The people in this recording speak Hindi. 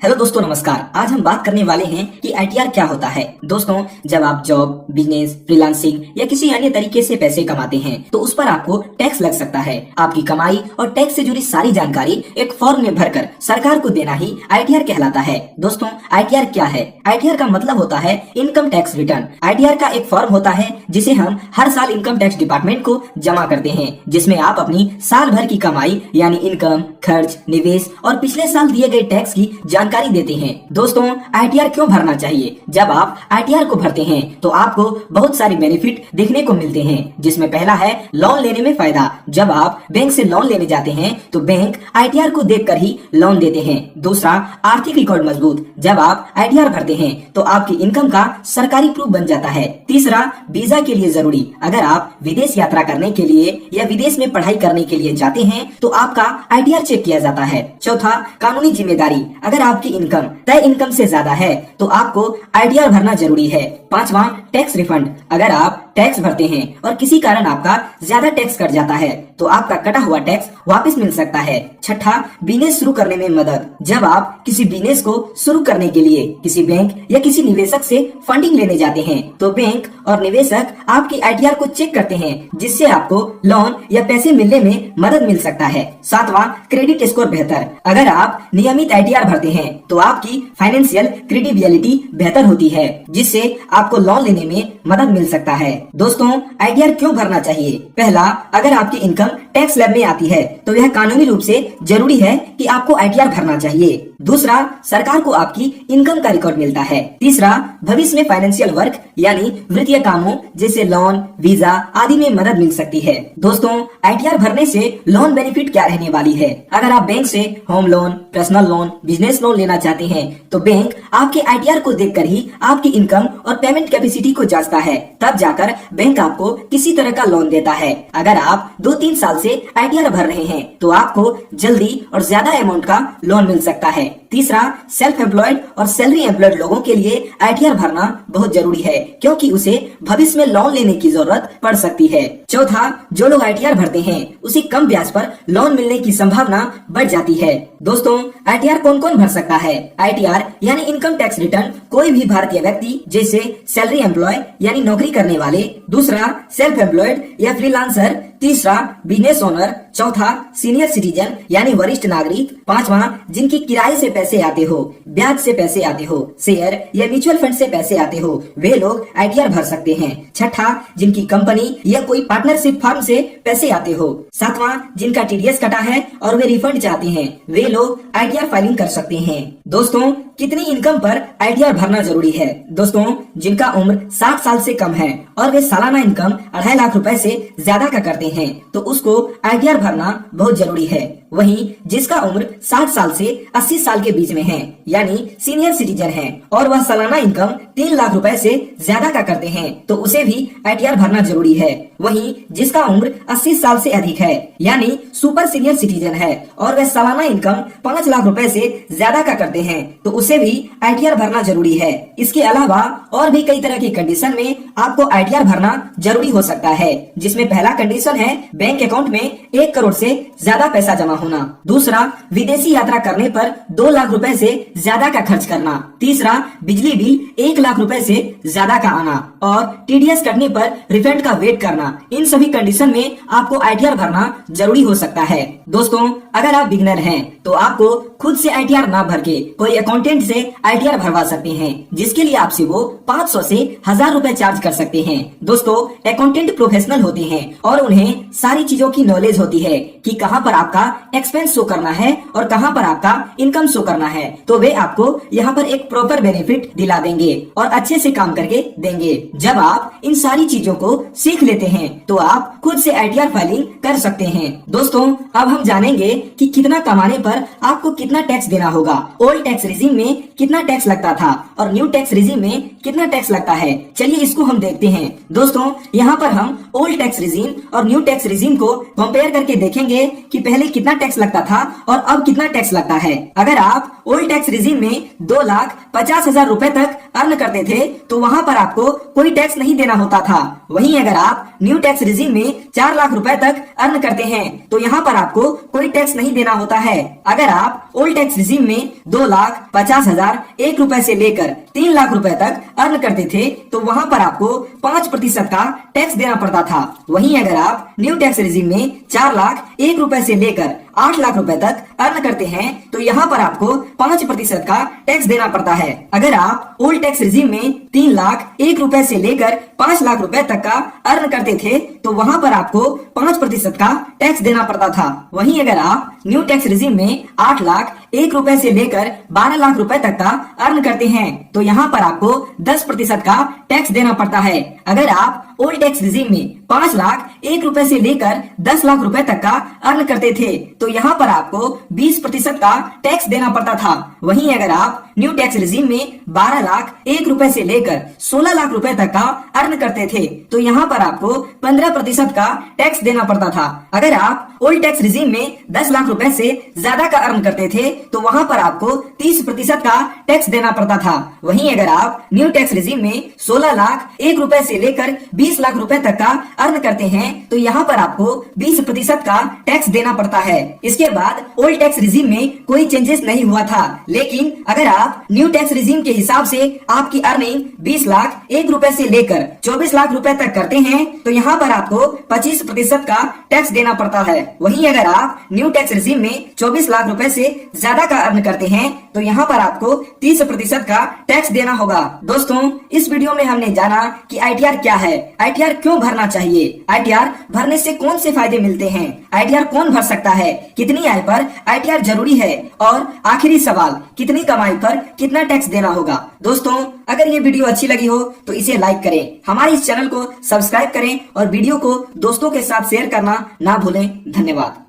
हेलो दोस्तों, नमस्कार। आज हम बात करने वाले हैं कि आईटीआर क्या होता है। दोस्तों, जब आप जॉब, बिजनेस, फ्रीलांसिंग या किसी अन्य तरीके से पैसे कमाते हैं तो उस पर आपको टैक्स लग सकता है। आपकी कमाई और टैक्स से जुड़ी सारी जानकारी एक फॉर्म में भरकर सरकार को देना ही आईटीआर कहलाता है। दोस्तों, आईटीआर क्या है? आईटीआर का मतलब होता है इनकम टैक्स रिटर्न। आईटीआर का एक फॉर्म होता है जिसे हम हर साल इनकम टैक्स डिपार्टमेंट को जमा करते हैं, जिसमें आप अपनी साल भर की कमाई यानी इनकम, खर्च, निवेश और पिछले साल दिए गए टैक्स की जानकारी देते हैं। दोस्तों, आईटीआर क्यों भरना चाहिए? जब आप आईटीआर को भरते हैं तो आपको बहुत सारे बेनिफिट देखने को मिलते हैं, जिसमें पहला है लोन लेने में फायदा। जब आप बैंक से लोन लेने जाते हैं तो बैंक आईटीआर को देखकर ही लोन देते हैं। दूसरा, आर्थिक रिकॉर्ड मजबूत। जब आप आईटीआर भरते हैं तो आपकी इनकम का सरकारी प्रूफ बन जाता है। तीसरा, वीजा के लिए जरूरी। अगर आप विदेश यात्रा करने के लिए या विदेश में पढ़ाई करने के लिए जाते हैं तो आपका आईटीआर चेक किया जाता है। चौथा, कानूनी जिम्मेदारी। अगर आपकी इनकम तय इनकम से ज्यादा है तो आपको आईटीआर भरना जरूरी है। पांचवा, टैक्स रिफंड। अगर आप टैक्स भरते हैं और किसी कारण आपका ज्यादा टैक्स कट जाता है तो आपका कटा हुआ टैक्स वापस मिल सकता है। छठा, बिजनेस शुरू करने में मदद। जब आप किसी बिजनेस को शुरू करने के लिए किसी बैंक या किसी निवेशक से फंडिंग लेने जाते हैं तो बैंक और निवेशक आपकी आईटीआर को चेक करते हैं, जिससे आपको लोन या पैसे मिलने में मदद मिल सकता है। सातवां, क्रेडिट स्कोर बेहतर। अगर आप नियमित आईटीआर भरते हैं तो आपकी फाइनेंशियल क्रेडिबिलिटी बेहतर होती है, जिससे आपको लोन लेने में मदद मिल सकता है। दोस्तों, आईटीआर क्यों भरना चाहिए? पहला, अगर आपकी इनकम टैक्स स्लैब में आती है तो यह कानूनी रूप से जरूरी है कि आपको आईटीआर भरना चाहिए। दूसरा, सरकार को आपकी इनकम का रिकॉर्ड मिलता है। तीसरा, भविष्य में फाइनेंशियल वर्क यानी वित्तीय कामों जैसे लोन, वीजा आदि में मदद मिल सकती है। दोस्तों, आईटीआर भरने से लोन बेनिफिट क्या रहने वाली है? अगर आप बैंक से home loan, personal loan, business loan लेना चाहते हैं तो बैंक आपके आईटीआर को देखकर ही आपकी इनकम और पेमेंट कैपेसिटी को जांचता है, तब जाकर बैंक आपको किसी तरह का लोन देता है। अगर आप 2-3 साल से आईटीआर भर रहे हैं तो आपको जल्दी और ज्यादा अमाउंट का लोन मिल सकता है। तीसरा, सेल्फ एम्प्लॉयड और सैलरी एम्प्लॉयड लोगों के लिए आईटीआर भरना बहुत जरूरी है, क्योंकि उसे भविष्य में लोन लेने की जरूरत पड़ सकती है। चौथा, जो लोग आईटीआर भरते हैं उसे कम ब्याज पर लोन मिलने की संभावना बढ़ जाती है। दोस्तों, आईटीआर कौन कौन भर सकता है? आईटीआर यानी इनकम टैक्स रिटर्न कोई भी भारतीय व्यक्ति, जैसे सैलरी एम्प्लॉय यानी नौकरी करने वाले। दूसरा, सेल्फ एम्प्लॉयड या फ्रीलांसर। तीसरा, बिजनेस ओनर। चौथा, सीनियर सिटीजन यानी वरिष्ठ नागरिक। पांचवा, जिनकी किराए से पैसे आते हो, ब्याज से पैसे आते हो, शेयर या म्यूचुअल फंड से पैसे आते हो, वे लोग आईटीआर भर सकते हैं। छठा, जिनकी कंपनी या कोई पार्टनरशिप फर्म से पैसे आते हो। सातवां, जिनका टीडीएस कटा है और वे रिफंड चाहते हैं, वे लोग आईटीआर फाइलिंग कर सकते हैं। दोस्तों, कितनी इनकम पर आईटीआर भरना जरूरी है? दोस्तों, जिनका उम्र 60 साल से कम है और वे सालाना इनकम 2.5 लाख रुपए से ज्यादा का करते हैं तो उसको आईटीआर भरना बहुत जरूरी है। वहीं जिसका उम्र 60 साल से 80 साल के बीच में है यानी सीनियर सिटीजन है और वह सालाना इनकम 3 लाख रुपए से ज्यादा का करते हैं तो उसे भी आईटीआर भरना जरूरी है। वहीं जिसका उम्र 80 साल से अधिक है यानी सुपर सीनियर सिटीजन है और वह सालाना इनकम 5 लाख रुपए से ज्यादा का करते हैं तो उसे भी आईटीआर भरना जरूरी है। इसके अलावा और भी कई तरह की कंडीशन में आपको आईटीआर भरना जरूरी हो सकता है, जिसमें पहला कंडीशन है बैंक अकाउंट में 1 करोड़ से ज्यादा पैसा जमा होना। दूसरा, विदेशी यात्रा करने पर 2 लाख रुपए से ज्यादा का खर्च करना। तीसरा, बिजली बिल 1 लाख रुपए से ज्यादा का आना और टीडीएस कटने पर रिफंड का वेट करना। इन सभी कंडीशन में आपको आईटीआर भरना जरूरी हो सकता है। दोस्तों, अगर आप बिगनर हैं तो आपको खुद से आईटीआर ना भर के कोई अकाउंटेंट से आईटीआर भरवा सकते हैं, जिसके लिए आपसे वो 500 से 1000 रुपए चार्ज कर सकते हैं। दोस्तों, अकाउंटेंट प्रोफेशनल होते हैं और उन्हें सारी चीजों की नॉलेज होती है कि कहां पर आपका एक्सपेंस शो करना है और कहां पर आपका इनकम शो करना है, तो वे आपको यहाँ पर एक प्रॉपर बेनिफिट दिला देंगे और अच्छे से काम करके देंगे। जब आप इन सारी चीजों को सीख लेते हैं तो आप खुद से आईटीआर फाइलिंग कर सकते हैं। दोस्तों, अब हम जानेंगे कि कितना कमाने पर आपको कितना टैक्स देना होगा। ओल्ड टैक्स रिजीम में कितना टैक्स लगता था और न्यू टैक्स रिजीम में कितना टैक्स लगता है, चलिए इसको हम देखते हैं। दोस्तों, यहाँ पर हम ओल्ड टैक्स रिजीम और न्यू टैक्स रिजीम को कंपेयर करके देखेंगे कि पहले कितना टैक्स लगता था और अब कितना टैक्स लगता है। अगर आप ओल्ड टैक्स रिजीम में 2,50,000 रुपए तक अर्न करते थे तो वहाँ पर आपको कोई टैक्स नहीं देना होता था। वहीं अगर आप न्यू टैक्स रिजीम में 4 लाख रुपए तक अर्न करते हैं तो यहाँ पर आपको कोई टैक्स नहीं देना होता है। अगर आप ओल्ड टैक्स रिजीम में 2,50,001 से लेकर 3 लाख रुपए तक अर्न करते थे तो वहाँ पर आपको 5% का टैक्स देना पड़ता था। वहीं अगर आप न्यू टैक्स रिजीम में 4,01,000 से लेकर 8 लाख रुपए तक अर्न करते हैं तो यहाँ पर आपको 5% का टैक्स देना पड़ता है। अगर आप ओल्ड टैक्स रिजीम में 3,01,000 से लेकर 5 लाख रुपए तक का अर्न करते थे तो वहाँ पर आपको 5% का टैक्स देना पड़ता था। वहीं अगर आप न्यू टैक्स रिजीम में 8,01,000 से लेकर 12 लाख रुपए तक का अर्न करते हैं तो यहाँ पर आपको 10% का टैक्स देना पड़ता है। अगर आप ओल्ड टैक्स रिजीम में 5,01,000 से लेकर 10 लाख रुपए तक का अर्न करते थे तो यहाँ पर आपको 20% का टैक्स देना पड़ता था। वहीं अगर आप न्यू टैक्स रिजीम में 12,01,000 से लेकर 16 लाख रुपए तक का अर्न करते थे तो यहाँ पर आपको 15% का टैक्स देना पड़ता था। अगर आप ओल्ड टैक्स रिजीम में 10 लाख रुपए से ज्यादा का अर्न करते थे तो वहाँ पर आपको 30% का टैक्स देना पड़ता था। वहीं अगर आप न्यू टैक्स रिजीम में 16,01,000 से लेकर 20 लाख रुपए तक का अर्न करते हैं तो यहाँ पर आपको 20% का टैक्स देना पड़ता है। इसके बाद ओल्ड टैक्स रिजीम में कोई चेंजेस नहीं हुआ था, लेकिन अगर आप न्यू टैक्स रिजीम के हिसाब से आपकी अर्निंग 20,01,000 से लेकर 24 लाख रुपए तक करते हैं तो यहाँ पर आपको 25% का टैक्स देना पड़ता है। वहीं अगर आप न्यू टैक्स रिजीम में 24 लाख रुपए से ज्यादा का अर्न करते हैं तो यहाँ पर आपको 30% का टैक्स देना होगा। दोस्तों, इस वीडियो में हमने जाना कि आईटीआर क्या है, आईटीआर क्यों भरना चाहिए, आईटीआर भरने से कौन से फायदे मिलते हैं, आईटीआर कौन भर सकता है, कितनी आय पर आईटीआर जरूरी है और आखिरी सवाल, कितनी कमाई पर कितना टैक्स देना होगा। दोस्तों, अगर ये वीडियो अच्छी लगी हो तो इसे लाइक करें, हमारे इस चैनल को सब्सक्राइब करें और वीडियो को दोस्तों के साथ शेयर करना ना भूलें। धन्यवाद।